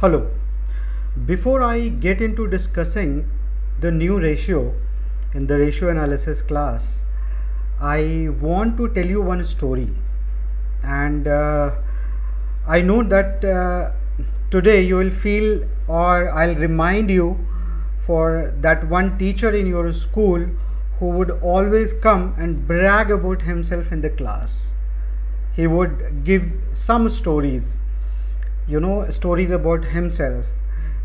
Hello. Before I get into discussing the new ratio in the ratio analysis class, I want to tell you one story. And I know that today you will feel, or I'll remind you for that one teacher in your school who would always come and brag about himself in the class. He would give some stories, stories about himself,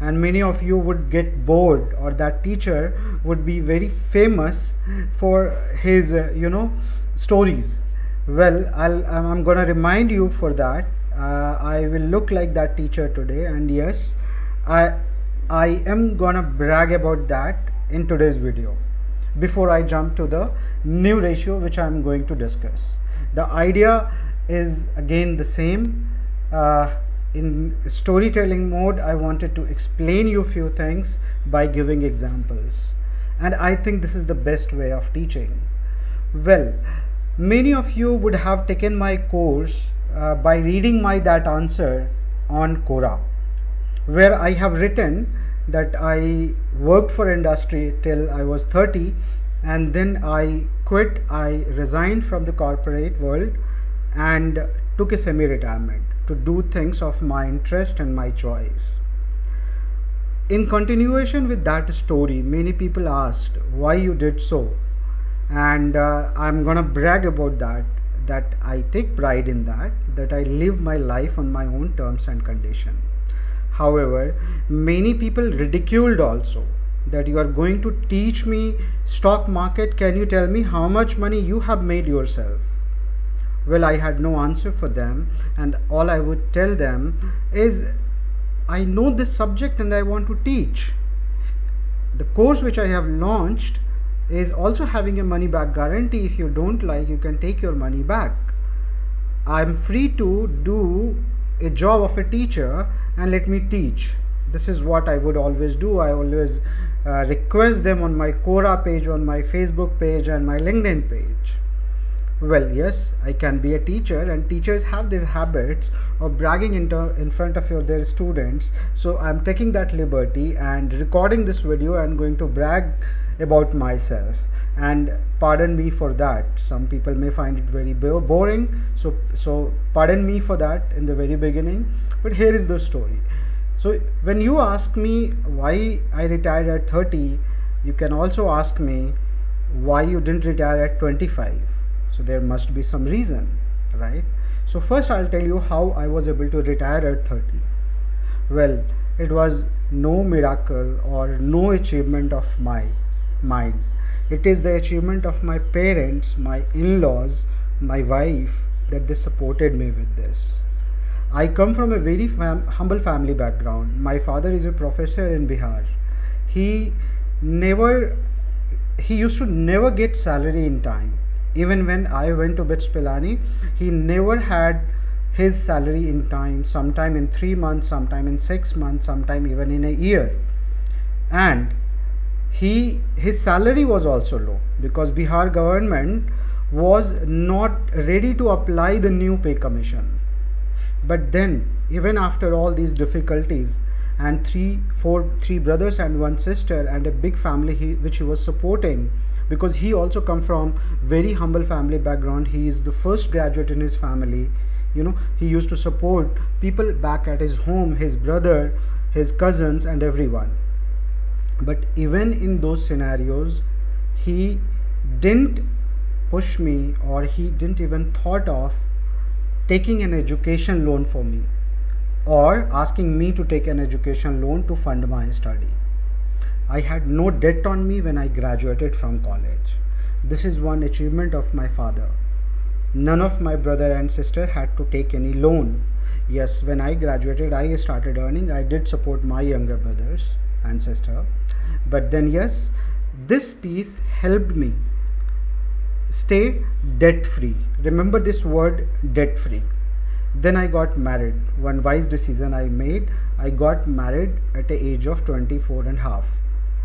and many of you would get bored, or that teacher would be very famous for his stories. Well, I'm gonna remind you for that. I will look like that teacher today, and yes, i I am gonna brag about that in today's video. Before I jump to the new ratio which I'm going to discuss, the idea is again the same. In storytelling mode, I wanted to explain you few things by giving examples, and I think this is the best way of teaching. Well, many of you would have taken my course by reading my that answer on Quora, where I have written that I worked for industry till I was 30, and then I quit. I resigned from the corporate world and took a semi-retirement to do things of my interest and my choice. In continuation with that story, many people asked why you did so, and I'm gonna brag about that I take pride in that I live my life on my own terms and condition. However, many people ridiculed also that you are going to teach me stock market. Can you tell me how much money you have made yourself? Well, I had no answer for them, and all I would tell them is I know this subject and I want to teach. The course which I have launched is also having a money back guarantee. If you don't like, you can take your money back. I'm free to do a job of a teacher and let me teach. This is what I would always do. I always request them on my Quora page, on my Facebook page, and my LinkedIn page. Well, yes, I can be a teacher, and teachers have these habits of bragging in front of their students. So I'm taking that liberty and recording this video and going to brag about myself, and pardon me for that. Some people may find it very boring, so pardon me for that in the very beginning. But here is the story. So when you ask me why I retired at 30, you can also ask me why you didn't retire at 25. So there must be some reason, right? So first I'll tell you how I was able to retire at 30. Well, it was no miracle or no achievement of mine. It is the achievement of my parents, my in-laws, my wife, that they supported me with this. I come from a very humble family background. My father is a professor in Bihar. He used to never get salary in time. Even when I went to BITS Pilani, he never had his salary in time, sometime in 3 months, sometime in 6 months, sometime even in a year. And his salary was also low because Bihar government was not ready to apply the new pay commission. But then, even after all these difficulties, and three brothers and one sister and a big family which he was supporting, because he also come from very humble family background. He is the first graduate in his family. He used to support people back at his home, his brother, his cousins, and everyone. But even in those scenarios, he didn't push me, or he didn't even thought of taking an education loan for me, or asking me to take an education loan to fund my study. I had no debt on me when I graduated from college. This is one achievement of my father. None of my brother and sister had to take any loan. Yes, when I graduated, I started earning. I did support my younger brothers and sister. But then yes, this piece helped me stay debt free. Remember this word, debt free. Then I got married. One wise decision I made, I got married at the age of 24 and a half.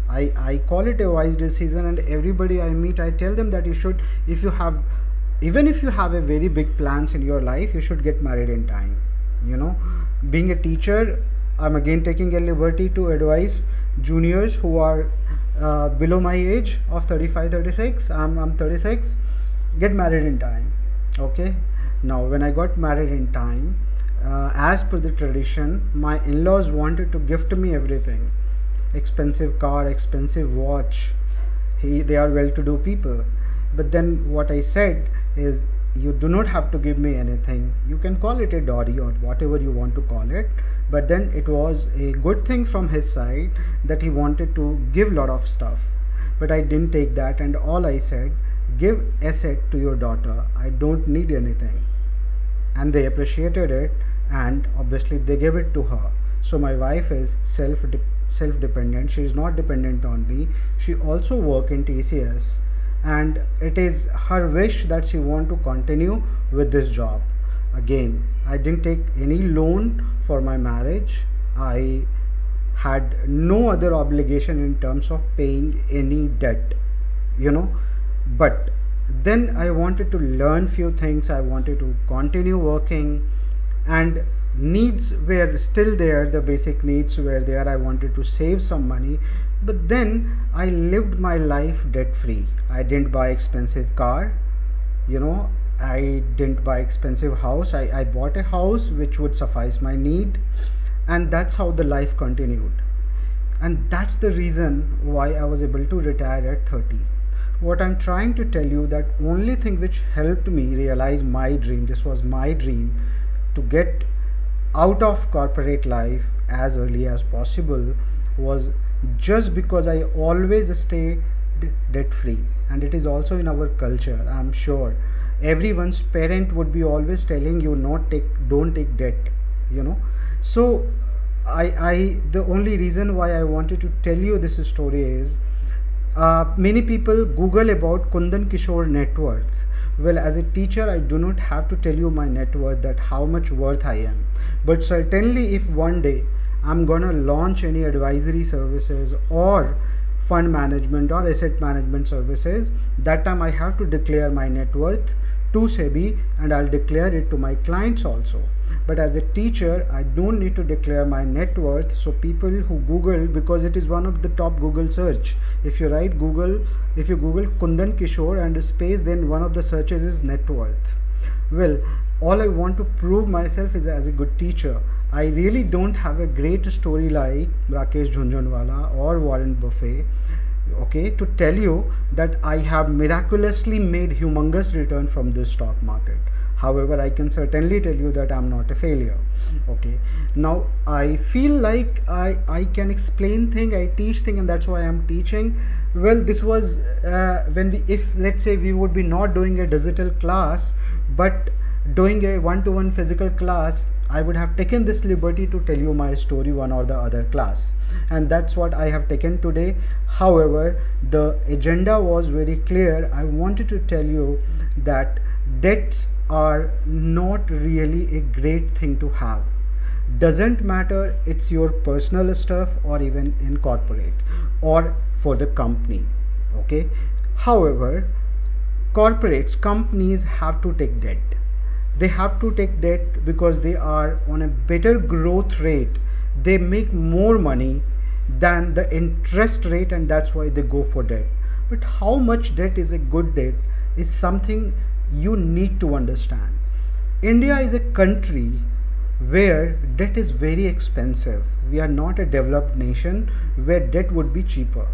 I call it a wise decision, and everybody I meet, I tell them that you should, even if you have a very big plans in your life, you should get married in time. Being a teacher, I'm again taking a liberty to advise juniors who are below my age of 35, 36. I'm 36. Get married in time. Okay. Now, when I got married in time, as per the tradition, my in-laws wanted to gift me everything: expensive car, expensive watch. They are well-to-do people. But then what I said is, you do not have to give me anything. You can call it a dowry or whatever you want to call it. But then it was a good thing from his side that he wanted to give lot of stuff. But I didn't take that, and all I said, give asset to your daughter. I don't need anything. And they appreciated it, and obviously they gave it to her. So my wife is self-dependent. She is not dependent on me. She also work in TCS, and it is her wish that she want to continue with this job. Again, I didn't take any loan for my marriage. I had no other obligation in terms of paying any debt, but then I wanted to learn few things. I wanted to continue working, and needs were still there. The basic needs were there. I wanted to save some money, but then I lived my life debt free. I didn't buy expensive car, I didn't buy expensive house. I bought a house which would suffice my need, and that's how the life continued. And that's the reason why I was able to retire at 30. What I'm trying to tell you, that only thing which helped me realize my dream, this was my dream, to get out of corporate life as early as possible, was just because I always stay debt free. And it is also in our culture. I'm sure everyone's parent would be always telling you don't take debt, so the only reason why I wanted to tell you this story is, many people Google about Kundan Kishore net worth. Well, as a teacher, I do not have to tell you my net worth, that how much worth I am. But certainly if one day I'm gonna launch any advisory services or fund management or asset management services, that time I have to declare my net worth to SEBI, and I'll declare it to my clients also. But as a teacher, I don't need to declare my net worth. So people who Google, because it is one of the top Google search, if you Google Kundan Kishore and space, then one of the searches is net worth. Well, all I want to prove myself is as a good teacher. I really don't have a great story like Rakesh Jhunjhunwala or Warren Buffett, okay, to tell you that I have miraculously made humongous return from this stock market. However, I can certainly tell you that I'm not a failure. Okay, now I feel like I can explain thing, I teach thing, and that's why I'm teaching. Well, this was if let's say we would be not doing a digital class but doing a one-to-one physical class, I would have taken this liberty to tell you my story one or the other class, and that's what I have taken today. However, the agenda was very clear. I wanted to tell you that debts are not really a great thing to have. Doesn't matter it's your personal stuff or even in corporate or for the company. Okay, however, companies have to take debt. They have to take debt because they are on a better growth rate. They make more money than the interest rate, and that's why they go for debt. But how much debt is a good debt is something you need to understand. India is a country where debt is very expensive. We are not a developed nation where debt would be cheaper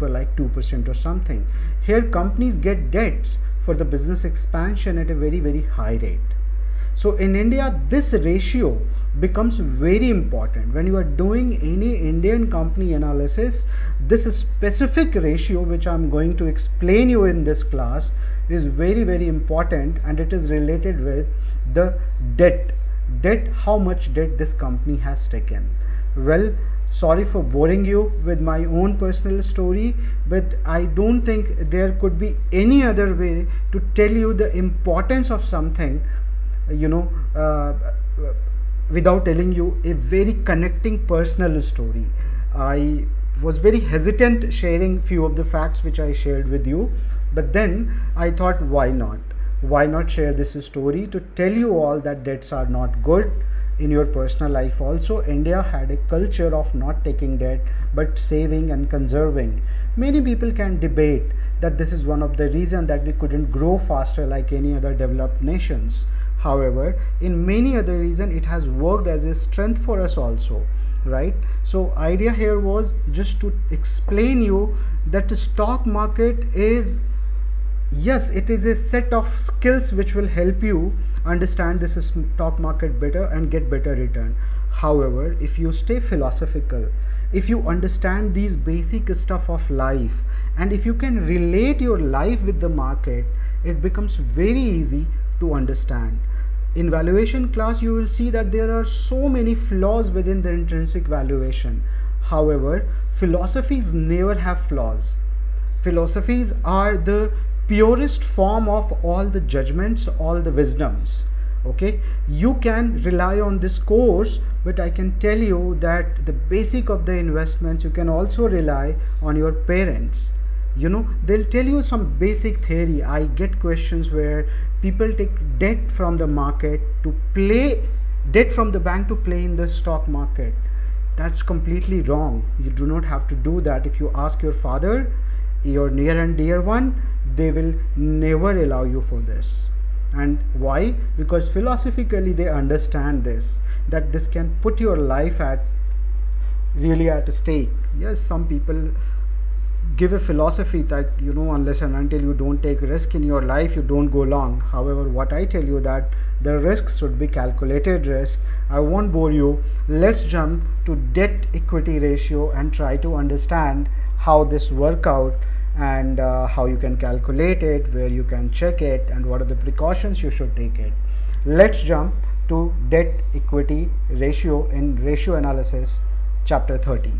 like 2% or something. Here companies get debts for the business expansion at a very, very high rate. So in India, this ratio becomes very important. When you are doing any Indian company analysis, this specific ratio, which I'm going to explain you in this class, is very, very important, and it is related with the debt, how much debt this company has taken. Well, sorry for boring you with my own personal story, but I don't think there could be any other way to tell you the importance of something, without telling you a very connecting personal story. I was very hesitant sharing few of the facts which I shared with you, but then I thought, why not share this story to tell you all that debts are not good. in your personal life also. India had a culture of not taking debt but saving and conserving. Many people can debate that this is one of the reasons that we couldn't grow faster like any other developed nations. However, in many other reasons it has worked as a strength for us also, right? So idea here was just to explain you that the stock market is, yes, it is a set of skills which will help you understand this stock market better and get better return. However, if you stay philosophical, if you understand these basic stuff of life, and if you can relate your life with the market, it becomes very easy to understand. In valuation class, you will see that there are so many flaws within the intrinsic valuation. However, philosophies never have flaws. Philosophies are the purest form of all the judgments, all the wisdoms. Okay, you can rely on this course, but I can tell you that the basic of the investments, you can also rely on your parents. You know, they'll tell you some basic theory. I get questions where people take debt from the market to play, debt from the bank to play in the stock market. That's completely wrong. You do not have to do that. If you ask your father, your near and dear one, they will never allow you for this. And why? Because philosophically they understand this, that this can put your life at really at stake. Yes, some people give a philosophy that, you know, unless and until you don't take risk in your life, you don't go long. However, what I tell you that the risks should be calculated risk. I won't bore you. Let's jump to debt equity ratio and try to understand how this work out, and how you can calculate it, where you can check it, and what are the precautions you should take it. Let's jump to debt equity ratio in ratio analysis chapter 30.